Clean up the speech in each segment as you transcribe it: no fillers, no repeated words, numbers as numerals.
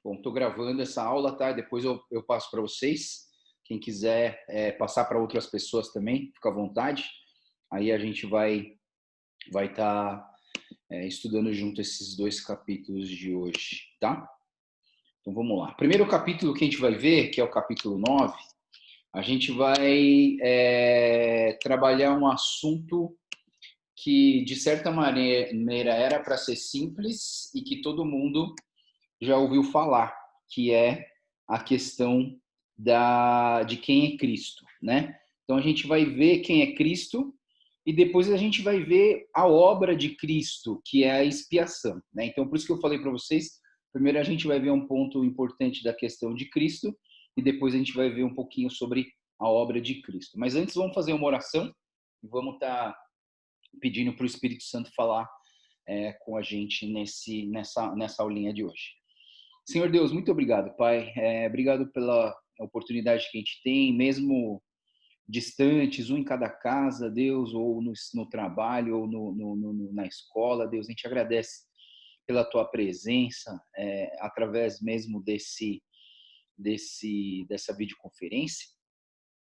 Bom, estou gravando essa aula, tá? Depois eu passo para vocês. Quem quiser passar para outras pessoas também, fica à vontade. Aí a gente vai estar estudando junto esses dois capítulos de hoje, tá? Então vamos lá. Primeiro capítulo que a gente vai ver, que é o capítulo 9, a gente vai trabalhar um assunto que, de certa maneira, era para ser simples e que todo mundo já ouviu falar, que é a questão de quem é Cristo, né? Então a gente vai ver quem é Cristo e depois a gente vai ver a obra de Cristo, que é a expiação, né? Então por isso que eu falei para vocês, primeiro a gente vai ver um ponto importante da questão de Cristo e depois a gente vai ver um pouquinho sobre a obra de Cristo. Mas antes vamos fazer uma oração e vamos estar pedindo para o Espírito Santo falar com a gente nessa aulinha de hoje. Senhor Deus, muito obrigado, Pai. Obrigado pela oportunidade que a gente tem, mesmo distantes, um em cada casa, Deus, ou no trabalho, ou na escola, Deus, a gente agradece pela Tua presença, através mesmo dessa videoconferência.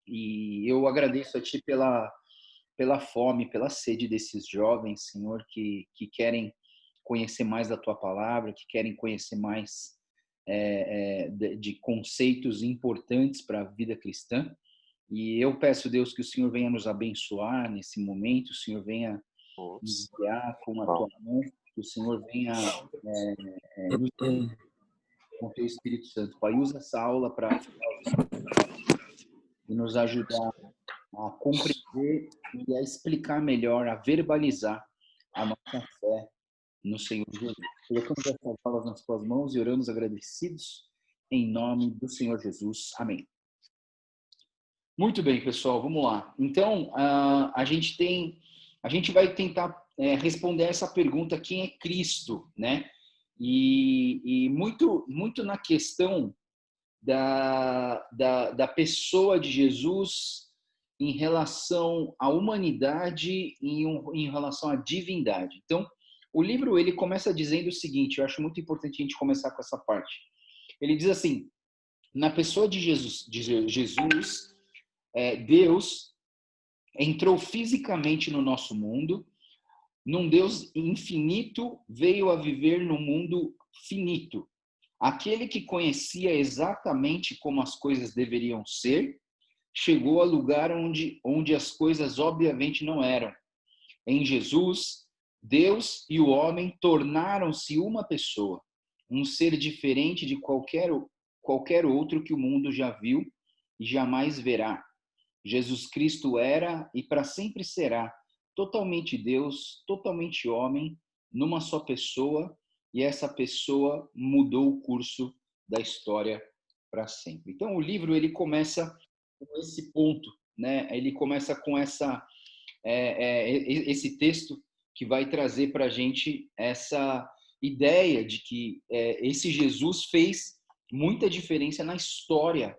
E eu agradeço a Ti pela fome, pela sede desses jovens, Senhor, que querem conhecer mais da Tua palavra, que querem conhecer mais de conceitos importantes para a vida cristã. E eu peço, Deus, que o Senhor venha nos abençoar nesse momento, o Senhor venha nos Ops. guiar com a Bom, Tua mão, que o Senhor venha nos com o Teu Espírito Santo. Pai, usa essa aula para nos ajudar a compreender e a explicar melhor, a verbalizar a nossa fé no Senhor Jesus. Colocamos essas palavras nas tuas mãos e oramos agradecidos em nome do Senhor Jesus. Amém. Muito bem, pessoal, vamos lá. Então, a gente vai tentar responder essa pergunta: quem é Cristo, né? E muito na questão da pessoa de Jesus em relação à humanidade e em relação à divindade. Então, o livro ele começa dizendo o seguinte, eu acho muito importante a gente começar com essa parte. Ele diz assim: na pessoa de Jesus, Deus entrou fisicamente no nosso mundo, num Deus infinito veio a viver no mundo finito. Aquele que conhecia exatamente como as coisas deveriam ser, chegou a lugar onde as coisas obviamente não eram. Em Jesus, Deus e o homem tornaram-se uma pessoa, um ser diferente de qualquer outro que o mundo já viu e jamais verá. Jesus Cristo era e para sempre será totalmente Deus, totalmente homem, numa só pessoa, e essa pessoa mudou o curso da história para sempre. Então o livro ele começa com esse ponto, né? Ele começa com esse texto que vai trazer para a gente essa ideia de que esse Jesus fez muita diferença na história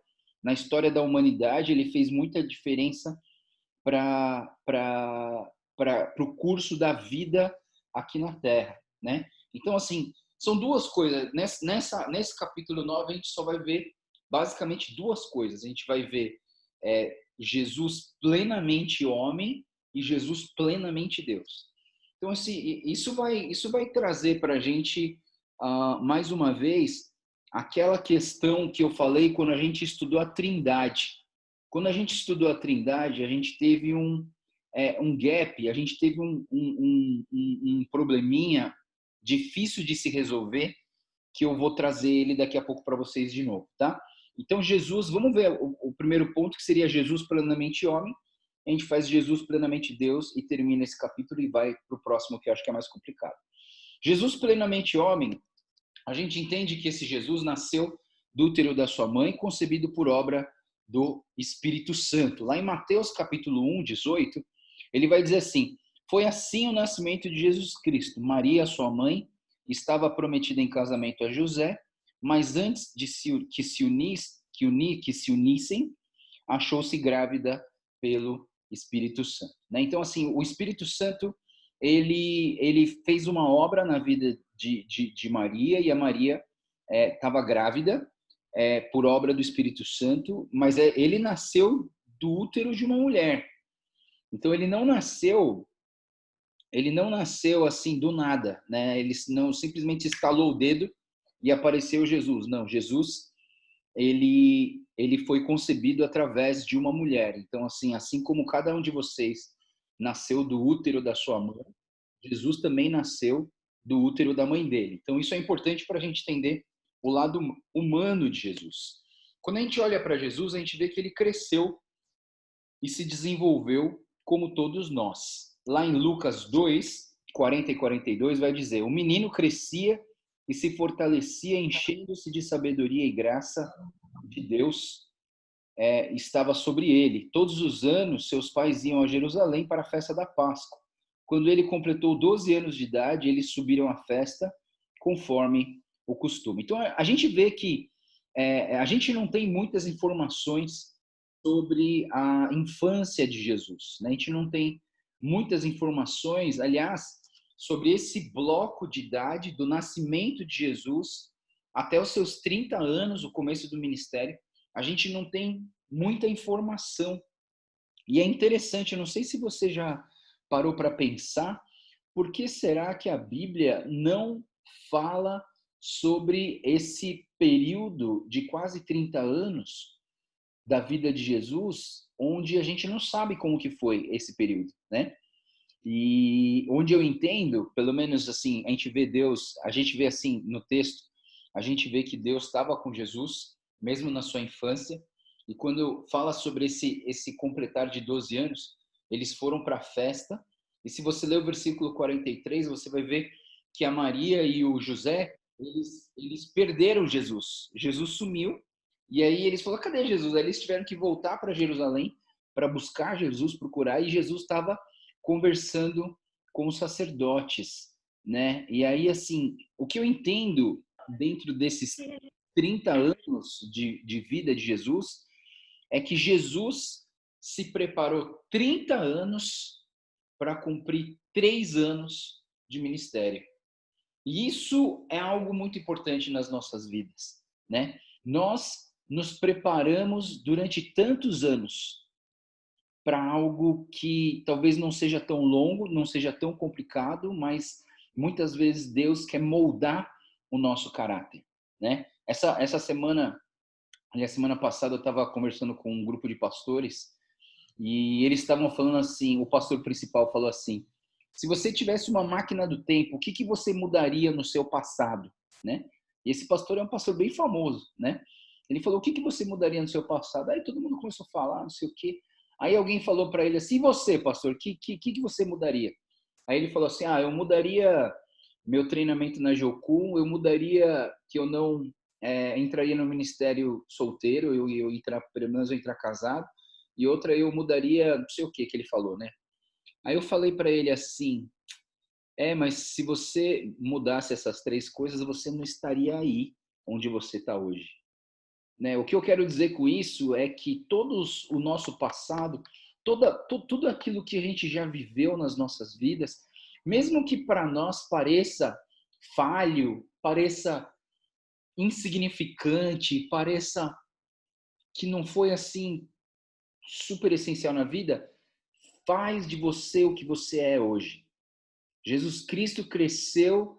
da humanidade. Ele fez muita diferença para o curso da vida aqui na Terra, né? Então, assim, são duas coisas. Nesse capítulo 9, a gente só vai ver basicamente duas coisas. A gente vai ver Jesus plenamente homem e Jesus plenamente Deus. Então, assim, isso vai trazer para a gente, mais uma vez, aquela questão que eu falei quando a gente estudou a Trindade. Quando a gente estudou a Trindade, a gente teve um gap, a gente teve um probleminha difícil de se resolver, que eu vou trazer ele daqui a pouco para vocês de novo, tá? Então, Jesus, vamos ver o primeiro ponto, que seria Jesus plenamente homem. A gente faz Jesus plenamente Deus e termina esse capítulo e vai para o próximo, que eu acho que é mais complicado. Jesus plenamente homem, a gente entende que esse Jesus nasceu do útero da sua mãe, concebido por obra do Espírito Santo. Lá em Mateus capítulo 1, 18, ele vai dizer assim: foi assim o nascimento de Jesus Cristo. Maria, sua mãe, estava prometida em casamento a José, mas antes de que se unissem, achou-se grávida pelo Espírito Santo. Né? Então, assim, o Espírito Santo ele fez uma obra na vida de Maria, e a Maria estava grávida, por obra do Espírito Santo, mas ele nasceu do útero de uma mulher. Então ele não nasceu assim do nada, né? Ele não simplesmente estalou o dedo e apareceu Jesus. Não, Jesus ele foi concebido através de uma mulher. Então assim como cada um de vocês nasceu do útero da sua mãe, Jesus também nasceu do útero da mãe dele. Então isso é importante para a gente entender o lado humano de Jesus. Quando a gente olha para Jesus, a gente vê que ele cresceu e se desenvolveu como todos nós. Lá em Lucas 2, 40 e 42, vai dizer: o menino crescia e se fortalecia, enchendo-se de sabedoria e graça de Deus estava sobre ele. Todos os anos, seus pais iam a Jerusalém para a festa da Páscoa. Quando ele completou 12 anos de idade, eles subiram à festa conforme o costume. Então, a gente vê que a gente não tem muitas informações sobre a infância de Jesus, né? A gente não tem muitas informações, aliás, sobre esse bloco de idade do nascimento de Jesus até os seus 30 anos, o começo do ministério. A gente não tem muita informação. E é interessante, eu não sei se você já parou para pensar, por que será que a Bíblia não fala sobre esse período de quase 30 anos da vida de Jesus, onde a gente não sabe como que foi esse período, né? E onde eu entendo, pelo menos assim, a gente vê Deus, a gente vê assim no texto, a gente vê que Deus estava com Jesus, mesmo na sua infância, e quando fala sobre esse completar de 12 anos, eles foram para a festa, e se você ler o versículo 43, você vai ver que a Maria e o José, eles perderam Jesus. Jesus sumiu, e aí eles falaram: cadê Jesus? Aí eles tiveram que voltar para Jerusalém para buscar Jesus, procurar, e Jesus estava conversando com os sacerdotes, né? E aí, assim, o que eu entendo dentro desses 30 anos de vida de Jesus é que Jesus se preparou 30 anos para cumprir 3 anos de ministério. E isso é algo muito importante nas nossas vidas, né? Nós nos preparamos durante tantos anos para algo que talvez não seja tão longo, não seja tão complicado, mas muitas vezes Deus quer moldar o nosso caráter, né? Essa semana, aliás, semana passada eu estava conversando com um grupo de pastores e eles estavam falando assim, o pastor principal falou assim: se você tivesse uma máquina do tempo, o que que você mudaria no seu passado, né? E esse pastor é um pastor bem famoso, né? Ele falou: o que que você mudaria no seu passado? Aí todo mundo começou a falar, não sei o quê. Aí alguém falou para ele assim: e você, pastor, que você mudaria? Aí ele falou assim: ah, eu mudaria meu treinamento na Jocum, eu mudaria que eu não entraria no ministério solteiro, eu entrar, pelo menos eu entrar casado, e outra eu mudaria, não sei o que ele falou, né? Aí eu falei para ele assim: mas se você mudasse essas 3 coisas, você não estaria aí onde você está hoje, né? O que eu quero dizer com isso é que todos o nosso passado, tudo aquilo que a gente já viveu nas nossas vidas, mesmo que para nós pareça falho, pareça insignificante, pareça que não foi assim super essencial na vida, faz de você o que você é hoje. Jesus Cristo cresceu,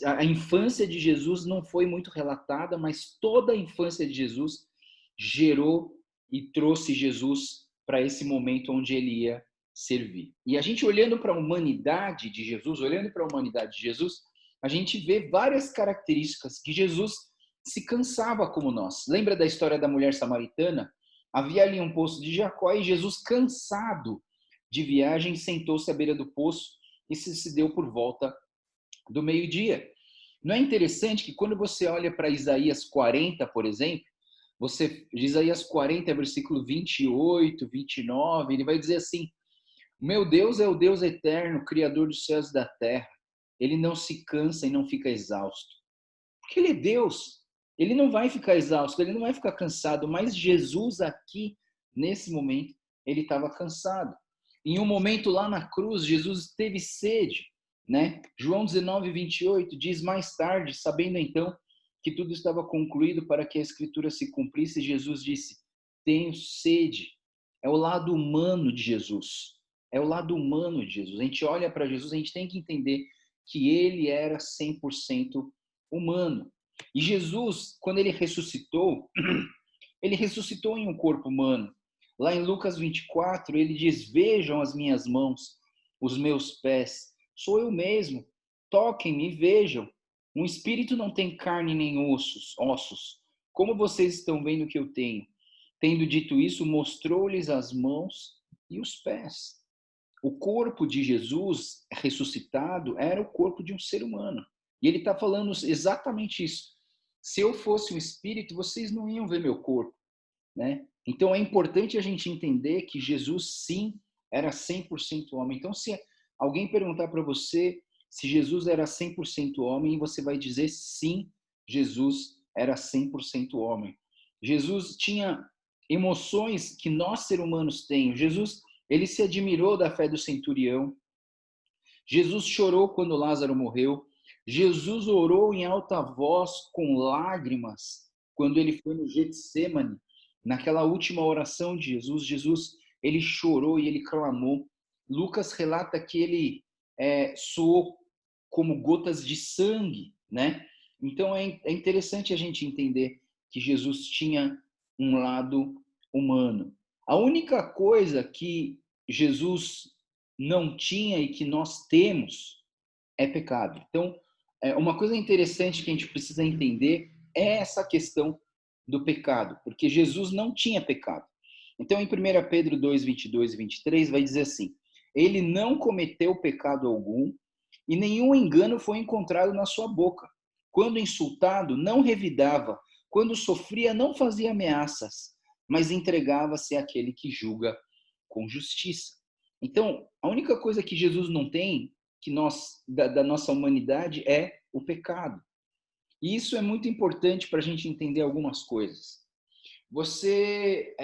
a infância de Jesus não foi muito relatada, mas toda a infância de Jesus gerou e trouxe Jesus para esse momento onde ele ia servir. E a gente olhando para a humanidade de Jesus, olhando para a humanidade de Jesus, a gente vê várias características que Jesus se cansava como nós. Lembra da história da mulher samaritana? Havia ali um poço de Jacó e Jesus, cansado de viagem, sentou-se à beira do poço e se deu por volta do meio-dia. Não é interessante que quando você olha para Isaías 40, por exemplo, Isaías 40, versículo 28, 29, ele vai dizer assim: meu Deus é o Deus eterno, Criador dos céus e da terra. Ele não se cansa e não fica exausto. Porque ele é Deus. Ele não vai ficar exausto, ele não vai ficar cansado. Mas Jesus aqui, nesse momento, ele estava cansado. Em um momento lá na cruz, Jesus teve sede, né? João 19, 28 diz: mais tarde, sabendo então que tudo estava concluído para que a escritura se cumprisse, Jesus disse: tenho sede. É o lado humano de Jesus. É o lado humano de Jesus. A gente olha para Jesus, a gente tem que entender que ele era 100% humano. E Jesus, quando ele ressuscitou em um corpo humano. Lá em Lucas 24, ele diz: vejam as minhas mãos, os meus pés, sou eu mesmo, toquem-me e vejam. Um espírito não tem carne nem ossos, como vocês estão vendo que eu tenho. Tendo dito isso, mostrou-lhes as mãos e os pés. O corpo de Jesus ressuscitado era o corpo de um ser humano. E ele está falando exatamente isso. Se eu fosse um espírito, vocês não iam ver meu corpo, né? Então é importante a gente entender que Jesus sim era 100% homem. Então se alguém perguntar para você se Jesus era 100% homem, você vai dizer sim, Jesus era 100% homem. Jesus tinha emoções que nós seres humanos temos. Jesus, ele se admirou da fé do centurião. Jesus chorou quando Lázaro morreu. Jesus orou em alta voz com lágrimas quando ele foi no Getsemane. Naquela última oração de Jesus, ele chorou e ele clamou. Lucas relata que ele soou como gotas de sangue, né? Então é interessante a gente entender que Jesus tinha um lado humano. A única coisa que Jesus não tinha e que nós temos é pecado. Então, uma coisa interessante que a gente precisa entender é essa questão do pecado, porque Jesus não tinha pecado. Então, em 1 Pedro 2, 22 e 23, vai dizer assim: ele não cometeu pecado algum e nenhum engano foi encontrado na sua boca. Quando insultado, não revidava. Quando sofria, não fazia ameaças, mas entregava-se àquele que julga com justiça. Então, a única coisa que Jesus não tem, que nós da nossa humanidade, é o pecado. E isso é muito importante para a gente entender algumas coisas. Você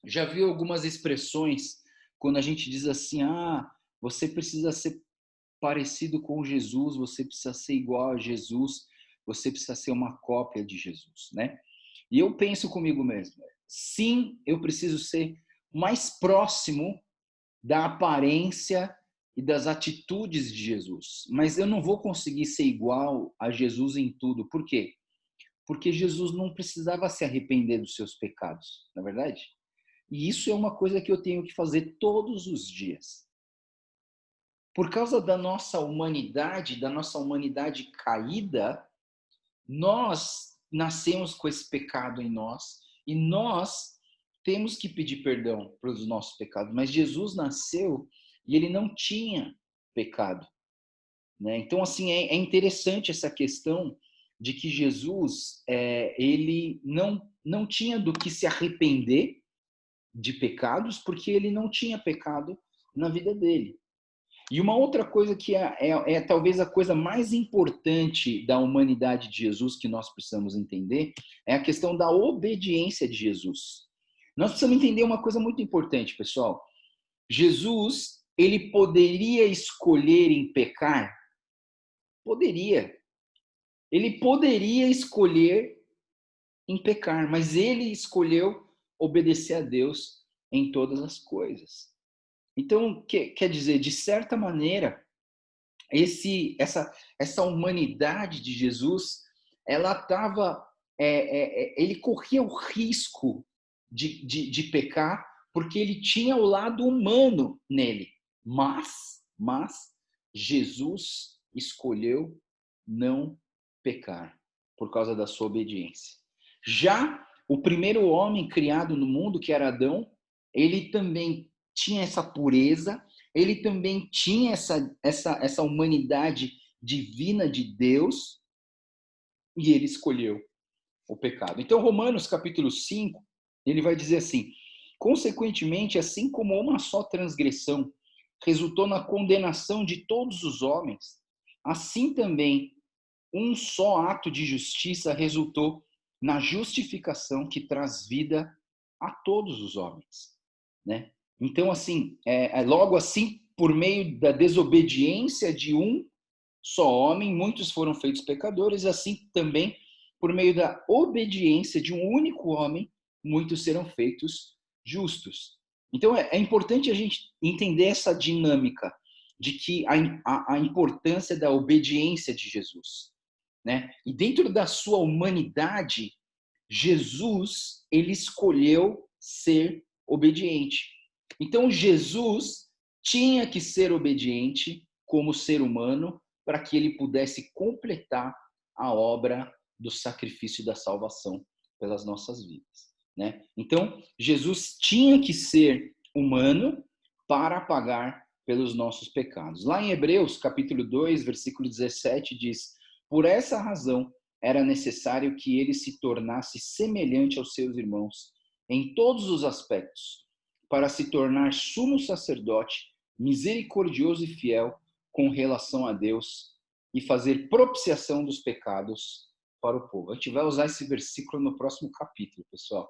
já viu algumas expressões quando a gente diz assim: ah, você precisa ser parecido com Jesus, você precisa ser igual a Jesus, você precisa ser uma cópia de Jesus, né? E eu penso comigo mesmo: sim, eu preciso ser mais próximo da aparência e das atitudes de Jesus, mas eu não vou conseguir ser igual a Jesus em tudo. Por quê? Porque Jesus não precisava se arrepender dos seus pecados, não é verdade? E isso é uma coisa que eu tenho que fazer todos os dias. Por causa da nossa humanidade caída, nós nascemos com esse pecado em nós e nós temos que pedir perdão pelos nossos pecados. Mas Jesus nasceu e ele não tinha pecado, né? Então, assim, é interessante essa questão de que Jesus, ele não tinha do que se arrepender de pecados, porque ele não tinha pecado na vida dele. E uma outra coisa que é talvez a coisa mais importante da humanidade de Jesus que nós precisamos entender é a questão da obediência de Jesus. Nós precisamos entender uma coisa muito importante, pessoal. Jesus, ele poderia escolher em pecar? Poderia. Ele poderia escolher em pecar, mas ele escolheu obedecer a Deus em todas as coisas. Então, quer dizer, de certa maneira, essa humanidade de Jesus, ela estava, ele corria o risco de pecar, porque ele tinha o lado humano nele. Mas Jesus escolheu não pecar por causa da sua obediência. Já o primeiro homem criado no mundo, que era Adão, ele também tinha essa pureza, ele também tinha essa humanidade divina de Deus, e ele escolheu o pecado. Então, Romanos capítulo 5, ele vai dizer assim: consequentemente, assim como uma só transgressão resultou na condenação de todos os homens, assim também um só ato de justiça resultou na justificação que traz vida a todos os homens, né? Então, assim, logo assim, por meio da desobediência de um, só homem, muitos foram feitos pecadores, assim também, por meio da obediência de um único homem, muitos serão feitos justos. Então, é importante a gente entender essa dinâmica de que a importância da obediência de Jesus, né? E dentro da sua humanidade, Jesus, ele escolheu ser obediente. Então, Jesus tinha que ser obediente como ser humano para que ele pudesse completar a obra do sacrifício da salvação pelas nossas vidas, né? Então, Jesus tinha que ser humano para pagar pelos nossos pecados. Lá em Hebreus, capítulo 2, versículo 17, diz: por essa razão era necessário que ele se tornasse semelhante aos seus irmãos em todos os aspectos, para se tornar sumo sacerdote, misericordioso e fiel com relação a Deus e fazer propiciação dos pecados para o povo. A gente vai usar esse versículo no próximo capítulo, pessoal.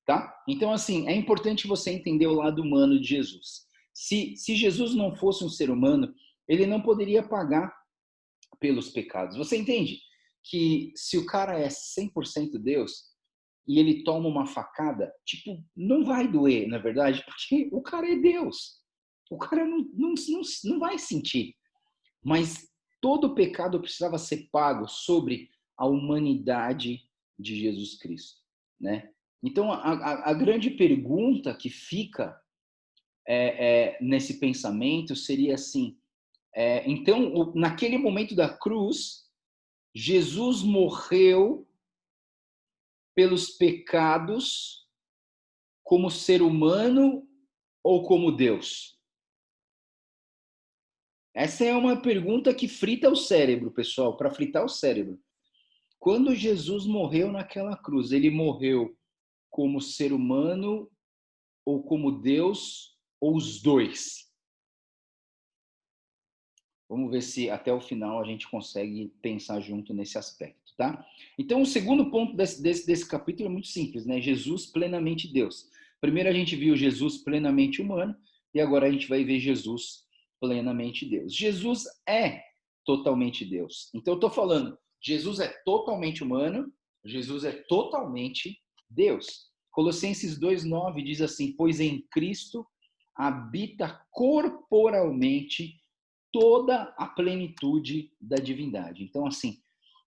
Tá? Então, assim, é importante você entender o lado humano de Jesus. Se Jesus não fosse um ser humano, ele não poderia pagar pelos pecados. Você entende que se o cara é 100% Deus e ele toma uma facada, tipo, não vai doer, na verdade, porque o cara é Deus. O cara não vai sentir. Mas todo o pecado precisava ser pago sobre a humanidade de Jesus Cristo, né? Então, a grande pergunta que fica nesse pensamento seria assim, então, naquele momento da cruz, Jesus morreu pelos pecados como ser humano ou como Deus? Essa é uma pergunta que frita o cérebro, pessoal, para fritar o cérebro. Quando Jesus morreu naquela cruz, ele morreu como ser humano ou como Deus, ou os dois? Vamos ver se até o final a gente consegue pensar junto nesse aspecto, tá? Então, o segundo ponto desse capítulo é muito simples, né? Jesus plenamente Deus. Primeiro a gente viu Jesus plenamente humano e agora a gente vai ver Jesus plenamente Deus. Jesus é totalmente Deus. Então, eu estou falando, Jesus é totalmente humano, Jesus é totalmente Deus. Colossenses 2,9 diz assim, pois em Cristo habita corporalmente toda a plenitude da divindade. Então, assim,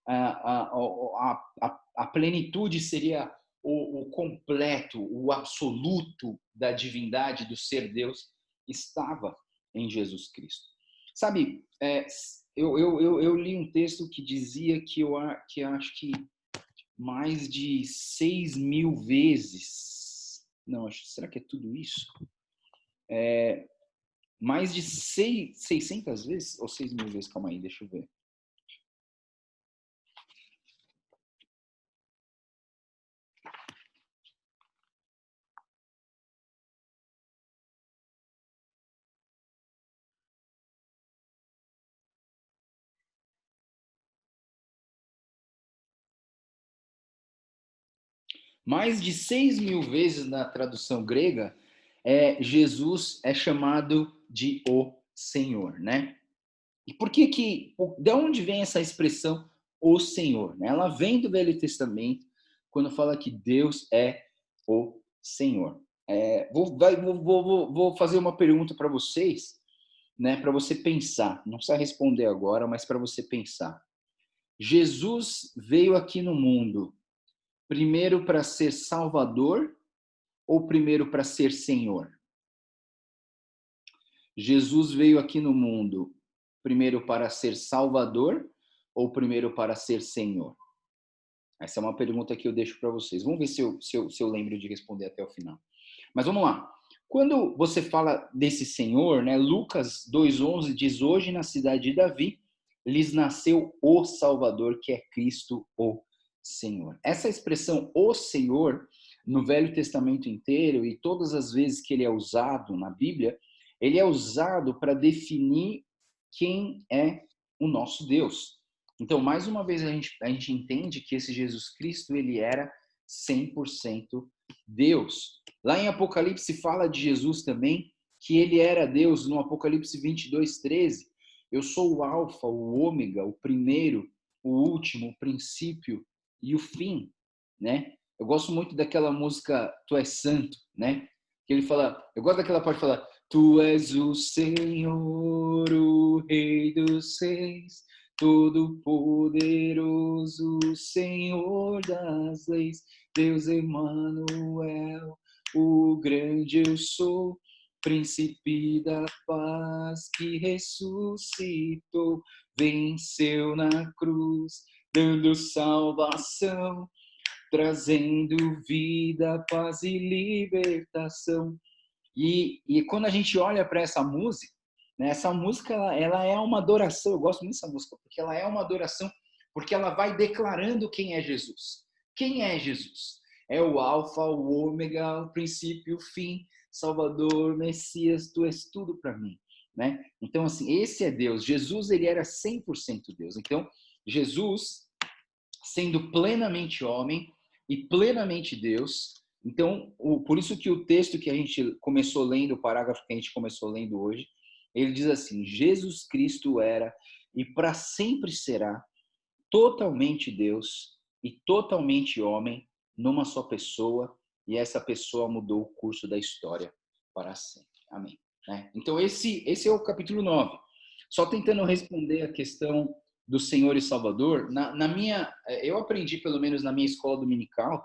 a plenitude seria o completo, o absoluto da divindade, do ser Deus, estava em Jesus Cristo. Sabe, eu li um texto que dizia que acho que mais de 6.000 vezes, não, será que é tudo isso? Mais de 600 vezes ou 6.000 vezes? Calma aí, deixa eu ver. Mais de 6.000 vezes na tradução grega, Jesus é chamado de o Senhor, né? E por que de onde vem essa expressão o Senhor? Né? Ela vem do Velho Testamento, quando fala que Deus é o Senhor. Vou fazer uma pergunta para vocês, né? Para você pensar. Não precisa responder agora, mas para você pensar. Jesus veio aqui no mundo primeiro para ser Salvador ou primeiro para ser Senhor? Jesus veio aqui no mundo primeiro para ser Salvador ou primeiro para ser Senhor? Essa é uma pergunta que eu deixo para vocês. Vamos ver se eu lembro de responder até o final. Mas vamos lá. Quando você fala desse Senhor, né, Lucas 2,11 diz, hoje na cidade de Davi, lhes nasceu o Salvador, que é Cristo, o Senhor. Essa expressão, o Senhor, no Velho Testamento inteiro, e todas as vezes que ele é usado na Bíblia, ele é usado para definir quem é o nosso Deus. Então, mais uma vez, a gente entende que esse Jesus Cristo, ele era 100% Deus. Lá em Apocalipse fala de Jesus também, que ele era Deus, no Apocalipse 22:13, Eu sou o alfa, o ômega, o primeiro, o último, o princípio e o fim, né? Eu gosto muito daquela música Tu és santo, né? Que ele fala, eu gosto daquela parte que fala: Tu és o Senhor, o Rei dos Reis, Todo-Poderoso, Senhor das leis, Deus Emanuel, o grande eu sou, Príncipe da paz que ressuscitou, venceu na cruz, dando salvação, trazendo vida, paz e libertação. E quando a gente olha para essa música, né, essa música ela é uma adoração. Eu gosto muito dessa música porque ela é uma adoração, porque ela vai declarando quem é Jesus. Quem é Jesus? É o alfa, o ômega, o princípio, o fim, Salvador, Messias, tu és tudo para mim, né? Então assim, esse é Deus. Jesus, ele era 100% Deus. Então, Jesus, sendo plenamente homem e plenamente Deus. Então, por isso que o texto que a gente começou lendo, o parágrafo que a gente começou lendo hoje, ele diz assim: Jesus Cristo era e para sempre será totalmente Deus e totalmente homem numa só pessoa, e essa pessoa mudou o curso da história para sempre. Amém. Né? Então, esse é o capítulo 9. Só tentando responder a questão do Senhor e Salvador, eu aprendi, pelo menos na minha escola dominical,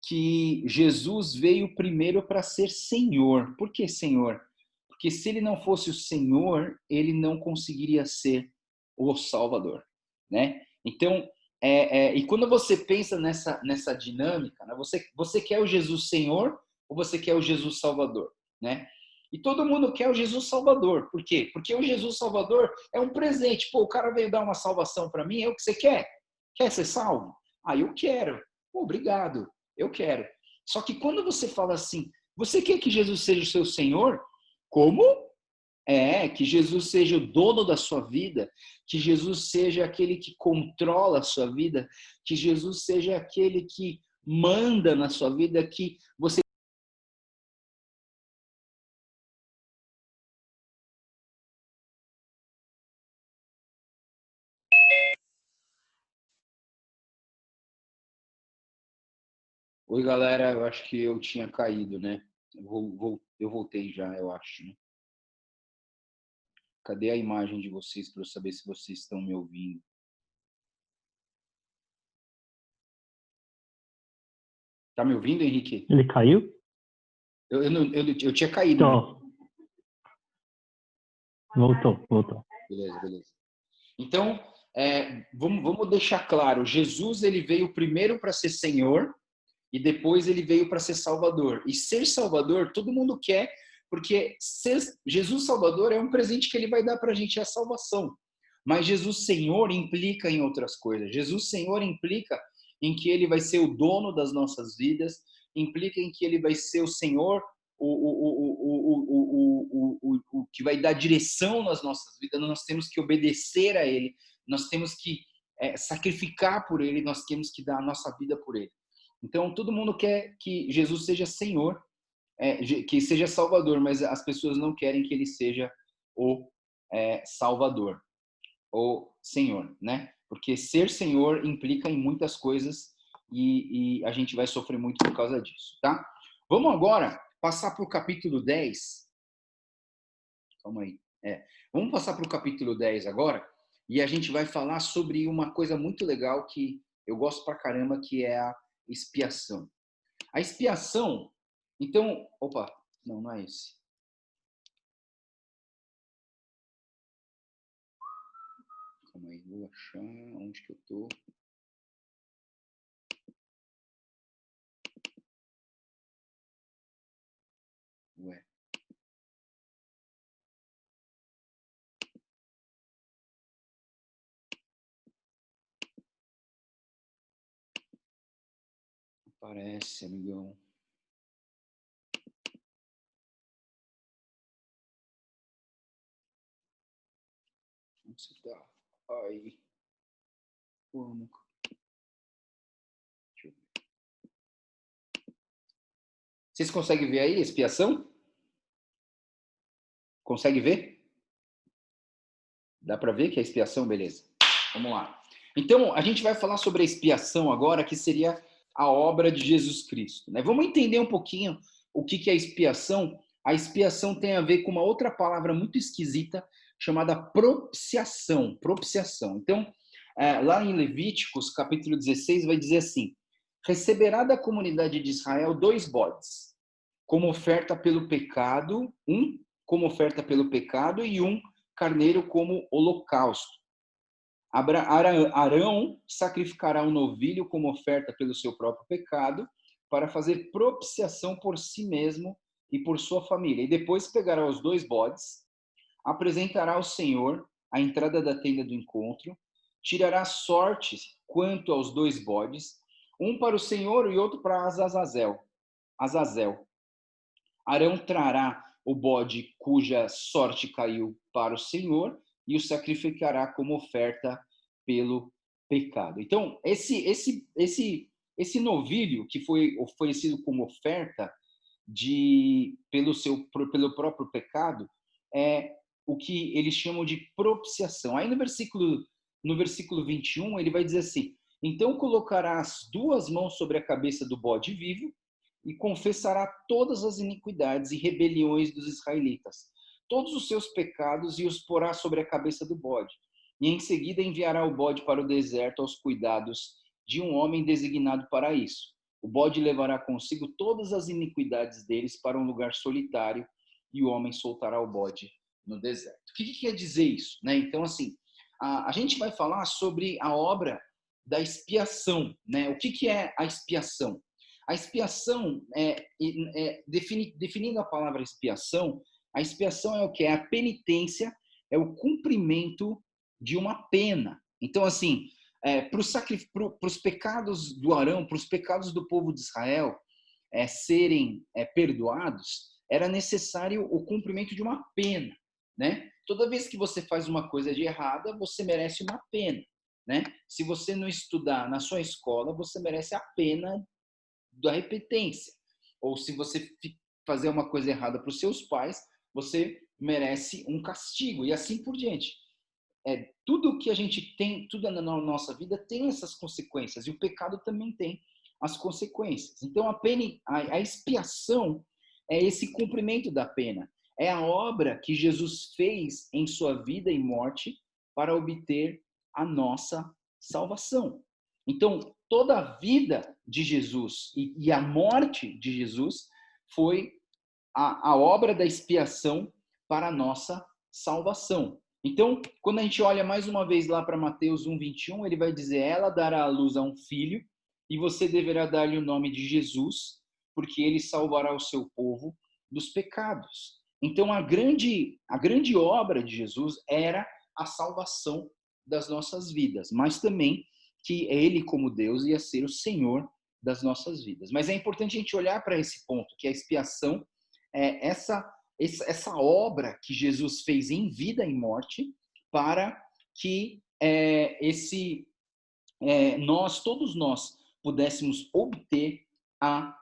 que Jesus veio primeiro para ser Senhor. Por que Senhor? Porque se ele não fosse o Senhor, ele não conseguiria ser o Salvador, né? Então, e quando você pensa nessa dinâmica, né, você quer o Jesus Senhor ou você quer o Jesus Salvador, né? E todo mundo quer o Jesus Salvador. Por quê? Porque o Jesus Salvador é um presente. Pô, o cara veio dar uma salvação para mim, é o que você quer? Quer ser salvo? Ah, eu quero. Pô, obrigado, eu quero. Só que quando você fala assim, você quer que Jesus seja o seu Senhor? Como? Que Jesus seja o dono da sua vida, que Jesus seja aquele que controla a sua vida, que Jesus seja aquele que manda na sua vida, que você... Oi, galera, eu acho que eu tinha caído, né? Eu voltei já, eu acho, né? Cadê a imagem de vocês para eu saber se vocês estão me ouvindo? Tá me ouvindo, Henrique? Ele caiu? Eu tinha caído, né? Então, voltou. Beleza. Então, vamos deixar claro, Jesus ele veio primeiro para ser Senhor e depois ele veio para ser Salvador. E ser Salvador, todo mundo quer, porque Jesus Salvador é um presente que ele vai dar para a gente, é a salvação. Mas Jesus Senhor implica em outras coisas. Jesus Senhor implica em que ele vai ser o dono das nossas vidas, implica em que ele vai ser o Senhor, o que vai dar direção nas nossas vidas. Nós temos que obedecer a ele, nós temos que sacrificar por ele, nós temos que dar a nossa vida por ele. Então, todo mundo quer que Jesus seja Senhor, que seja Salvador, mas as pessoas não querem que ele seja o Salvador, ou Senhor, né? Porque ser Senhor implica em muitas coisas e a gente vai sofrer muito por causa disso, tá? Vamos agora passar para o capítulo 10. Calma aí. Vamos passar para o capítulo 10 agora e a gente vai falar sobre uma coisa muito legal que eu gosto pra caramba, que é a expiação. A expiação, então... Opa, não é esse. Calma aí, vou achar onde que eu tô. Ué. Parece, amigão. Onde você tá? Aí. Como? Deixa eu ver. Vocês conseguem ver aí, expiação? Consegue ver? Dá para ver que é expiação, beleza? Vamos lá. Então, a gente vai falar sobre a expiação agora, que seria a obra de Jesus Cristo, né? Vamos entender um pouquinho o que que é expiação. A expiação tem a ver com uma outra palavra muito esquisita chamada propiciação. Propiciação. Então, lá em Levíticos, capítulo 16, vai dizer assim: receberá da comunidade de Israel 2 bodes, como oferta pelo pecado, um como oferta pelo pecado e um carneiro como holocausto. Arão sacrificará um novilho como oferta pelo seu próprio pecado, para fazer propiciação por si mesmo e por sua família. E depois pegará os 2 bodes, apresentará ao Senhor à entrada da tenda do encontro, tirará sortes quanto aos 2 bodes, um para o Senhor e outro para Azazel. Arão trará o bode cuja sorte caiu para o Senhor e o sacrificará como oferta pelo pecado. Então, esse novilho que foi oferecido como oferta pelo próprio pecado é o que eles chamam de propiciação. Aí no versículo 21, ele vai dizer assim: então colocará as 2 mãos sobre a cabeça do bode vivo e confessará todas as iniquidades e rebeliões dos israelitas, todos os seus pecados, e os porá sobre a cabeça do bode. E em seguida enviará o bode para o deserto aos cuidados de um homem designado para isso. O bode levará consigo todas as iniquidades deles para um lugar solitário, e o homem soltará o bode no deserto. O que quer dizer isso? Né? Então, assim, a gente vai falar sobre a obra da expiação. Né? O que é a expiação? A expiação, definindo a palavra expiação, a expiação é o que? É a penitência, é o cumprimento de uma pena. Então, assim, para os pecados do Arão, para os pecados do povo de Israel serem perdoados, era necessário o cumprimento de uma pena, né? Toda vez que você faz uma coisa de errada, você merece uma pena, né? Se você não estudar na sua escola, você merece a pena da repetência. Ou se você fazer uma coisa errada para os seus pais, você merece um castigo, e assim por diante. Tudo que a gente tem, tudo na nossa vida tem essas consequências, e o pecado também tem as consequências. Então, a expiação é esse cumprimento da pena. É a obra que Jesus fez em sua vida e morte para obter a nossa salvação. Então, toda a vida de Jesus e a morte de Jesus foi a obra da expiação para a nossa salvação. Então, quando a gente olha mais uma vez lá para Mateus 1:21, ele vai dizer: ela dará à luz a um filho, e você deverá dar-lhe o nome de Jesus, porque ele salvará o seu povo dos pecados. Então, a grande obra de Jesus era a salvação das nossas vidas, mas também que ele, como Deus, ia ser o Senhor das nossas vidas. Mas é importante a gente olhar para esse ponto, que a expiação é essa obra que Jesus fez em vida e morte, para que todos nós, pudéssemos obter a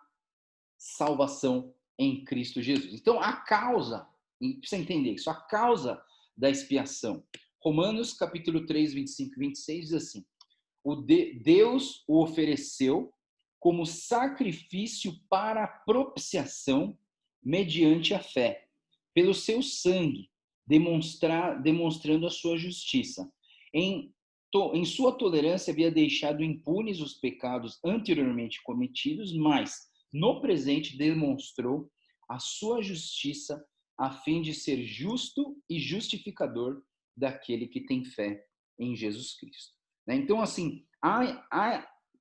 salvação em Cristo Jesus. Então, a causa, precisa entender isso, a causa da expiação. Romanos capítulo 3, 25 e 26 diz assim: Deus o ofereceu como sacrifício para a propiciação mediante a fé, pelo seu sangue, demonstrando a sua justiça. Em sua tolerância havia deixado impunes os pecados anteriormente cometidos, mas no presente demonstrou a sua justiça a fim de ser justo e justificador daquele que tem fé em Jesus Cristo. Então, assim,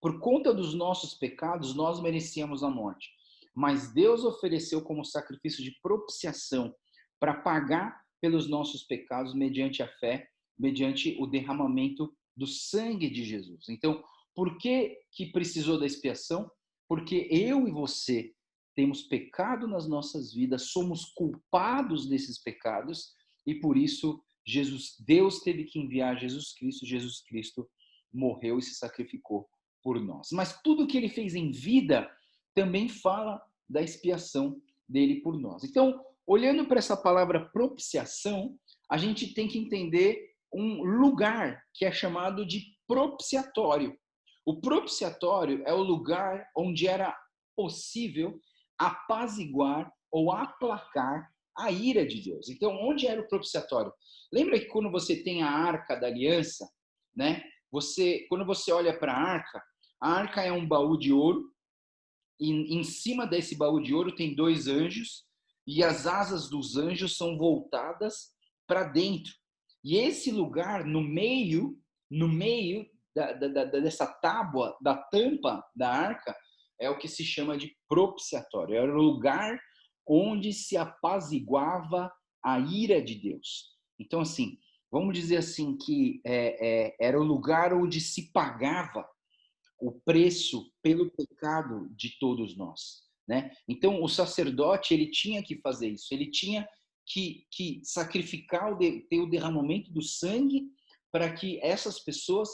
por conta dos nossos pecados, nós merecíamos a morte. Mas Deus ofereceu como sacrifício de propiciação para pagar pelos nossos pecados mediante a fé, mediante o derramamento do sangue de Jesus. Então, por que precisou da expiação? Porque eu e você temos pecado nas nossas vidas, somos culpados desses pecados, e por isso Deus teve que enviar Jesus Cristo morreu e se sacrificou por nós. Mas tudo que ele fez em vida também fala da expiação dele por nós. Então, olhando para essa palavra propiciação, a gente tem que entender um lugar que é chamado de propiciatório. O propiciatório é o lugar onde era possível apaziguar ou aplacar a ira de Deus. Então, onde era o propiciatório? Lembra que quando você tem a Arca da Aliança, né? Quando você olha para a arca é um baú de ouro, e em cima desse baú de ouro tem dois anjos, e as asas dos anjos são voltadas para dentro. E esse lugar, no meio dessa tábua, da tampa da arca, é o que se chama de propiciatório. Era o lugar onde se apaziguava a ira de Deus. Então, assim, vamos dizer assim que era o lugar onde se pagava o preço pelo pecado de todos nós, né? Então, o sacerdote, ele tinha que fazer isso, ele tinha que sacrificar, ter o derramamento do sangue para que essas pessoas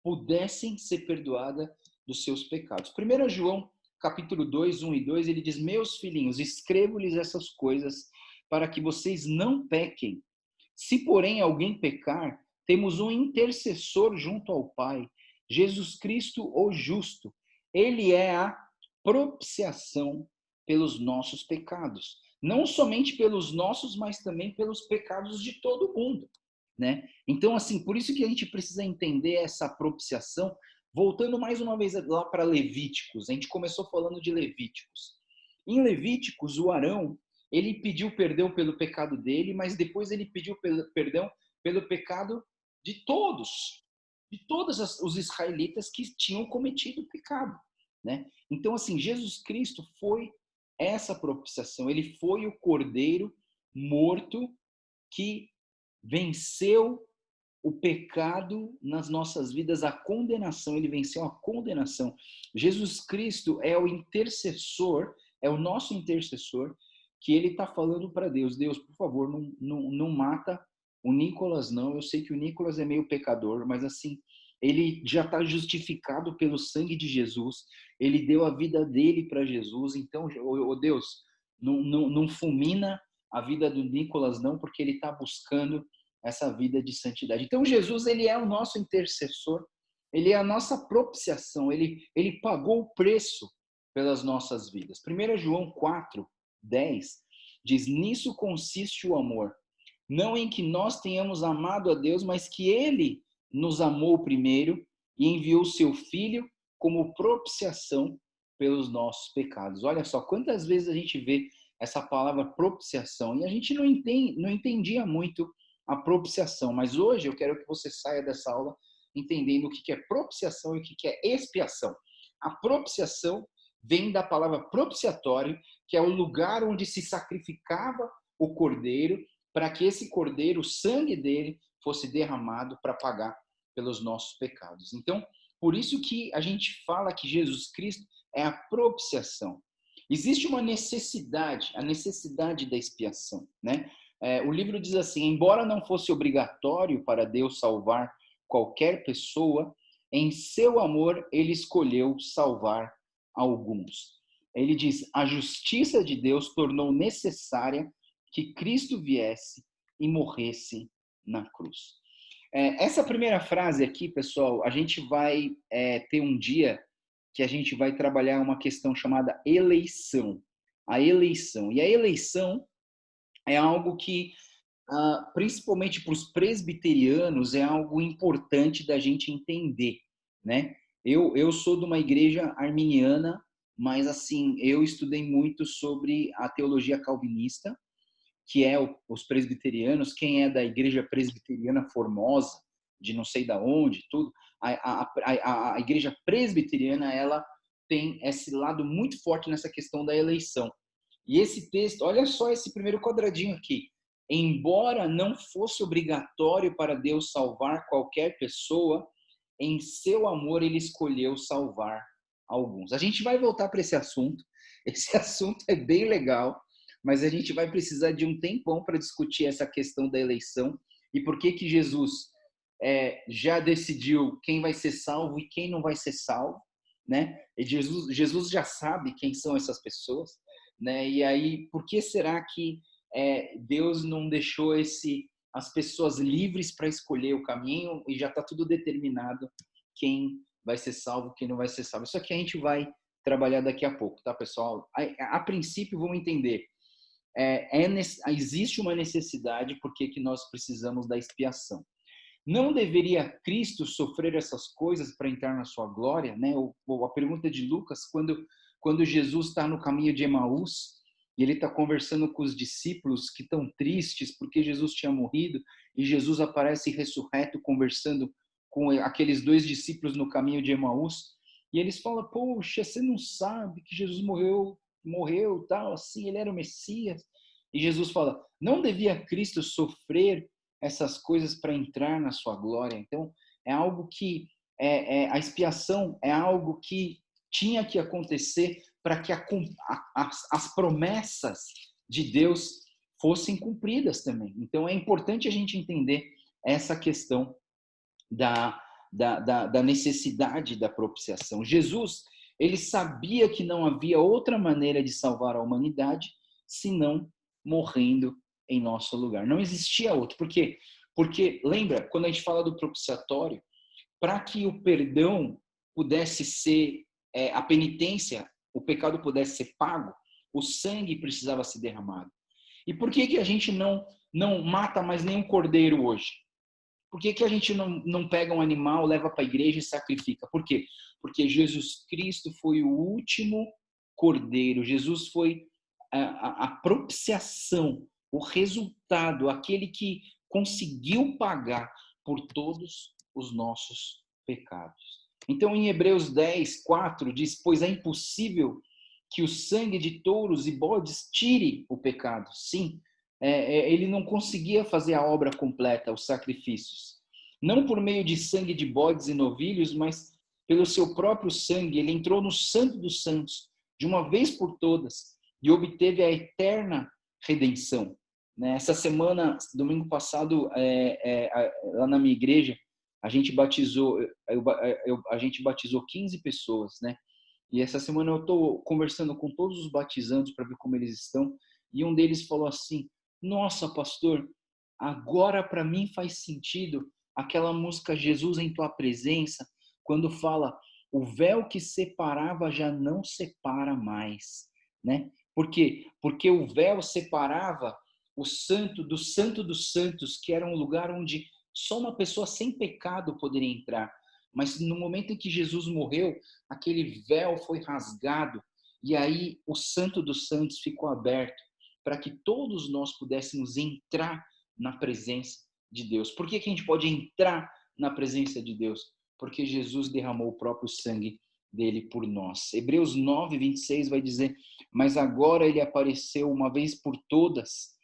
pudessem ser perdoadas dos seus pecados. 1 João, capítulo 2, 1 e 2, ele diz: meus filhinhos, escrevo-lhes essas coisas para que vocês não pequem. Se, porém, alguém pecar, temos um intercessor junto ao Pai, Jesus Cristo, o justo. Ele é a propiciação pelos nossos pecados. Não somente pelos nossos, mas também pelos pecados de todo mundo, né? Então, assim, por isso que a gente precisa entender essa propiciação. Voltando mais uma vez lá para Levíticos, a gente começou falando de Levíticos. Em Levíticos, o Arão, ele pediu perdão pelo pecado dele, mas depois ele pediu perdão pelo pecado de todos os israelitas que tinham cometido pecado, né? Então, assim, Jesus Cristo foi essa propiciação, ele foi o cordeiro morto que venceu o pecado nas nossas vidas, a condenação, ele venceu a condenação. Jesus Cristo é o intercessor, é o nosso intercessor, que ele está falando para Deus: Deus, por favor, não mata o Nicolas, não. Eu sei que o Nicolas é meio pecador, mas assim, ele já está justificado pelo sangue de Jesus, ele deu a vida dele para Jesus, então, oh Deus, não fulmina a vida do Nicolas, não, porque ele está buscando essa vida de santidade. Então, Jesus, ele é o nosso intercessor, ele é a nossa propiciação, ele pagou o preço pelas nossas vidas. 1 João 4, 10 diz: nisso consiste o amor, não em que nós tenhamos amado a Deus, mas que ele nos amou primeiro e enviou seu Filho como propiciação pelos nossos pecados. Olha só, quantas vezes a gente vê essa palavra propiciação e a gente não entendia muito a propiciação, mas hoje eu quero que você saia dessa aula entendendo o que é propiciação e o que é expiação. A propiciação vem da palavra propiciatório, que é o lugar onde se sacrificava o cordeiro para que esse cordeiro, o sangue dele, fosse derramado para pagar pelos nossos pecados. Então, por isso que a gente fala que Jesus Cristo é a propiciação. Existe uma necessidade, a necessidade da expiação, né? O livro diz assim: embora não fosse obrigatório para Deus salvar qualquer pessoa, em seu amor ele escolheu salvar alguns. Ele diz: a justiça de Deus tornou necessária que Cristo viesse e morresse na cruz. Essa primeira frase aqui, pessoal, a gente vai ter um dia que a gente vai trabalhar uma questão chamada eleição. A eleição. E a eleição é algo que, principalmente para os presbiterianos, é algo importante da gente entender, né? Eu sou de uma igreja arminiana, mas assim, eu estudei muito sobre a teologia calvinista, que é os presbiterianos. Quem é da igreja presbiteriana Formosa, de não sei da onde, tudo, a igreja presbiteriana, ela tem esse lado muito forte nessa questão da eleição. E esse texto, olha só esse primeiro quadradinho aqui: embora não fosse obrigatório para Deus salvar qualquer pessoa, em seu amor ele escolheu salvar alguns. A gente vai voltar para esse assunto. Esse assunto é bem legal, mas a gente vai precisar de um tempão para discutir essa questão da eleição e por que Jesus já decidiu quem vai ser salvo e quem não vai ser salvo, né? E Jesus já sabe quem são essas pessoas, né? E aí, por que será que Deus não deixou as pessoas livres para escolher o caminho e já está tudo determinado quem vai ser salvo, quem não vai ser salvo. Isso aqui a gente vai trabalhar daqui a pouco, tá, pessoal? A princípio, vamos entender. Existe uma necessidade porque que nós precisamos da expiação. Não deveria Cristo sofrer essas coisas para entrar na sua glória? Né? A pergunta de Lucas, quando Jesus está no caminho de Emaús, e ele está conversando com os discípulos que estão tristes porque Jesus tinha morrido, e Jesus aparece ressurreto conversando com aqueles dois discípulos no caminho de Emaús, e eles falam, poxa, você não sabe que Jesus morreu, tal, assim, ele era o Messias. E Jesus fala, não devia Cristo sofrer essas coisas para entrar na sua glória? Então, é algo que, a expiação é algo que tinha que acontecer para que as promessas de Deus fossem cumpridas também. Então, é importante a gente entender essa questão da necessidade da propiciação. Jesus, ele sabia que não havia outra maneira de salvar a humanidade senão morrendo em nosso lugar. Não existia outro. Por quê? Porque, lembra, quando a gente fala do propiciatório, para que o perdão pudesse ser, a penitência, o pecado pudesse ser pago, o sangue precisava ser derramado. E por que a gente não mata mais nenhum cordeiro hoje? Por que a gente não pega um animal, leva para a igreja e sacrifica? Por quê? Porque Jesus Cristo foi o último cordeiro. Jesus foi a propiciação, o resultado, aquele que conseguiu pagar por todos os nossos pecados. Então, em Hebreus 10, 4, diz, pois é impossível que o sangue de touros e bodes tire o pecado. Sim, ele não conseguia fazer a obra completa, os sacrifícios. Não por meio de sangue de bodes e novilhos, mas pelo seu próprio sangue. Ele entrou no Santo dos Santos, de uma vez por todas, e obteve a eterna redenção. Essa semana, domingo passado, lá na minha igreja, a gente batizou 15 pessoas, né? E essa semana eu estou conversando com todos os batizandos para ver como eles estão, e um deles falou assim, nossa, pastor, agora para mim faz sentido aquela música Jesus em Tua Presença, quando fala, o véu que separava já não separa mais, né? Por quê? Porque o véu separava o santo dos santos, que era um lugar onde só uma pessoa sem pecado poderia entrar. Mas no momento em que Jesus morreu, aquele véu foi rasgado e aí o Santo dos Santos ficou aberto para que todos nós pudéssemos entrar na presença de Deus. Por que a gente pode entrar na presença de Deus? Porque Jesus derramou o próprio sangue dele por nós. Hebreus 9, 26 vai dizer, mas agora ele apareceu uma vez por todas